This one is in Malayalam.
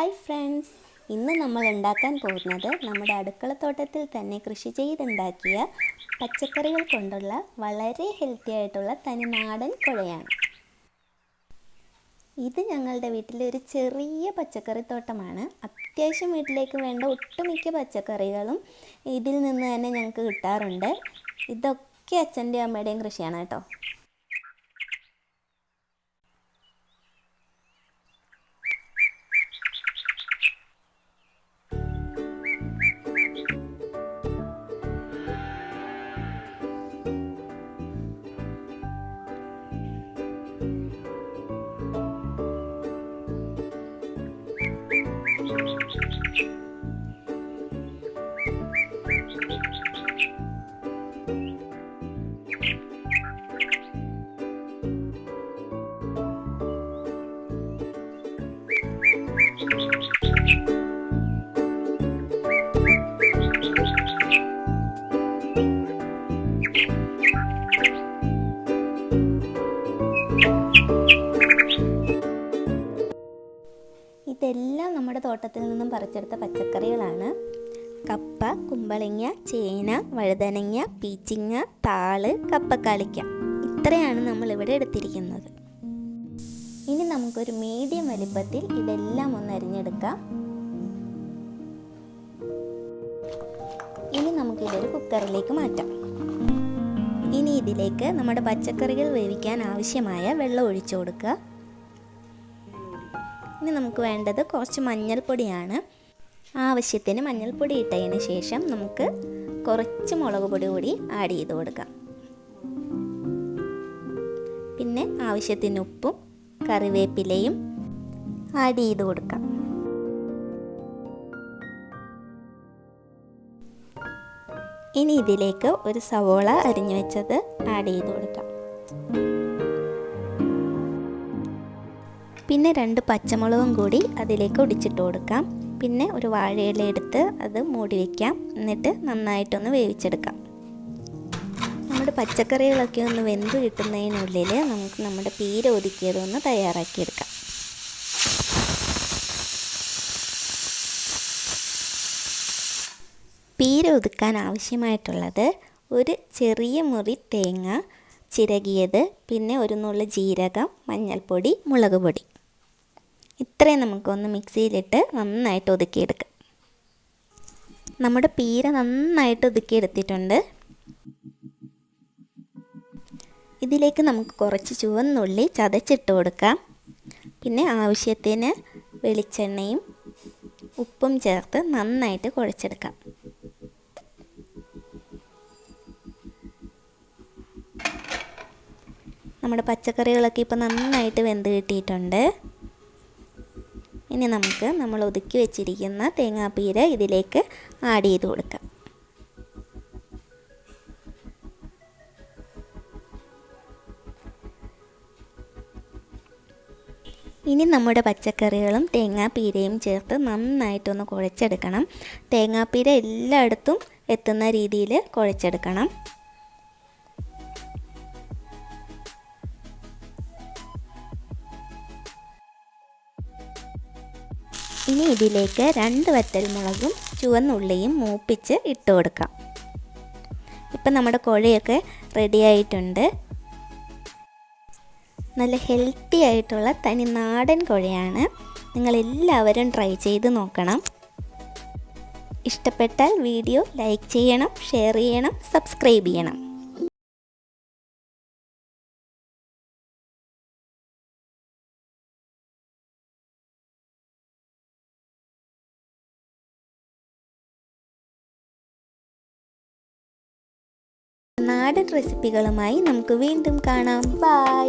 ഹായ് ഫ്രണ്ട്സ്, ഇന്ന് നമ്മൾ ഉണ്ടാക്കാൻ പോകുന്നത് നമ്മുടെ അടുക്കളത്തോട്ടത്തിൽ തന്നെ കൃഷി ചെയ്തുണ്ടാക്കിയ പച്ചക്കറികൾ കൊണ്ടുള്ള വളരെ ഹെൽത്തി ആയിട്ടുള്ള തനിനാടൻ കുഴയാണ്. ഇത് ഞങ്ങളുടെ വീട്ടിലെ ഒരു ചെറിയ പച്ചക്കറിത്തോട്ടമാണ്. അത്യാവശ്യം വീട്ടിലേക്ക് വേണ്ട ഒട്ടുമിക്ക പച്ചക്കറികളും ഇതിൽ നിന്ന് തന്നെ ഞങ്ങൾക്ക് കിട്ടാറുണ്ട്. ഇതൊക്കെ അച്ഛൻ്റെയും അമ്മയുടെയും കൃഷിയാണ് കേട്ടോ. ഇതെല്ലാം നമ്മുടെ തോട്ടത്തിൽ നിന്നും പറിച്ചെടുത്ത പച്ചക്കറികളാണ്. കപ്പ, കുമ്പളങ്ങ, ചേന, വഴുതനങ്ങ, പീച്ചിങ്ങ, താള്, കപ്പക്കാളിക്ക, ഇത്രയാണ് നമ്മളിവിടെ എടുത്തിരിക്കുന്നത്. ഇനി നമുക്കൊരു മീഡിയം വലിപ്പത്തിൽ ഇതെല്ലാം ഒന്ന് അരിഞ്ഞെടുക്കാം. ഇനി നമുക്കിതൊരു കുക്കറിലേക്ക് മാറ്റാം. ഇനി ഇതിലേക്ക് നമ്മുടെ പച്ചക്കറികൾ വേവിക്കാൻ ആവശ്യമായ വെള്ളം ഒഴിച്ചു കൊടുക്കുക. ഇനി നമുക്ക് വേണ്ടത് കുറച്ച് മഞ്ഞൾപ്പൊടിയാണ്. ആവശ്യത്തിന് മഞ്ഞൾപ്പൊടി ഇട്ടതിന് ശേഷം നമുക്ക് കുറച്ച് മുളക് പൊടി കൂടി ആഡ് ചെയ്ത് കൊടുക്കാം. പിന്നെ ആവശ്യത്തിന് ഉപ്പും കറിവേപ്പിലയും ആഡ് ചെയ്ത് കൊടുക്കാം. ഇനി ഇതിലേക്ക് ഒരു സവോള അരിഞ്ഞു വെച്ചത് ആഡ് ചെയ്ത് കൊടുക്കാം. പിന്നെ 2 പച്ചമുളകും കൂടി അതിലേക്ക് ഒടിച്ചിട്ട് കൊടുക്കാം. പിന്നെ ഒരു വാഴയില എടുത്ത് അത് മൂടി വയ്ക്കാം. എന്നിട്ട് നന്നായിട്ടൊന്ന് വേവിച്ചെടുക്കാം. നമ്മുടെ പച്ചക്കറികളൊക്കെ ഒന്ന് വെന്ത് കിട്ടുന്നതിനുള്ളിൽ നമുക്ക് നമ്മുടെ പീര ഒതുക്കിയതൊന്ന് തയ്യാറാക്കിയെടുക്കാം. പീര ഒതുക്കാൻ ആവശ്യമായിട്ടുള്ളത് ഒരു ചെറിയ മുറി തേങ്ങ ചിരകിയത്, പിന്നെ ഒരു നുള്ളു ജീരകം, മഞ്ഞൾപ്പൊടി, മുളക് പൊടി, ഇത്രയും നമുക്കൊന്ന് മിക്സിയിലിട്ട് നന്നായിട്ട് ഒതുക്കിയെടുക്കാം. നമ്മുടെ പീര നന്നായിട്ട് ഒതുക്കിയെടുത്തിട്ടുണ്ട്. ഇതിലേക്ക് നമുക്ക് കുറച്ച് ചുവന്നുള്ളി ചതച്ചിട്ട് കൊടുക്കാം. പിന്നെ ആവശ്യത്തിന് വെളിച്ചെണ്ണയും ഉപ്പും ചേർത്ത് നന്നായിട്ട് കുഴച്ചെടുക്കാം. നമ്മുടെ പച്ചക്കറികളൊക്കെ ഇപ്പോൾ നന്നായിട്ട് വെന്ത് കിട്ടിയിട്ടുണ്ട്. ഇനി നമുക്ക് നമ്മൾ ഒതുക്കി വെച്ചിരിക്കുന്ന തേങ്ങാപ്പീര ഇതിലേക്ക് ആഡ് ചെയ്ത് കൊടുക്കാം. ഇനി നമ്മുടെ പച്ചക്കറികളും തേങ്ങാപ്പീരയും ചേർത്ത് നന്നായിട്ടൊന്ന് കുഴച്ചെടുക്കണം. തേങ്ങാപ്പീര എല്ലായിടത്തും എത്തുന്ന രീതിയിൽ കുഴച്ചെടുക്കണം. ഇനി ഇതിലേക്ക് 2 വറ്റൽമുളകും ചുവന്നുള്ളിയും മൂപ്പിച്ച് ഇട്ട് കൊടുക്കാം. ഇപ്പം നമ്മുടെ കുഴയൊക്കെ റെഡി ആയിട്ടുണ്ട്. നല്ല ഹെൽത്തി ആയിട്ടുള്ള തനി നാടൻ കുഴയാണ്. നിങ്ങളെല്ലാവരും ട്രൈ ചെയ്ത് നോക്കണം. ഇഷ്ടപ്പെട്ടാൽ വീഡിയോ ലൈക്ക് ചെയ്യണം, ഷെയർ ചെയ്യണം, സബ്സ്ക്രൈബ് ചെയ്യണം. നാടൻ റെസിപ്പികളുമായി നമുക്ക് വീണ്ടും കാണാം. ബൈ.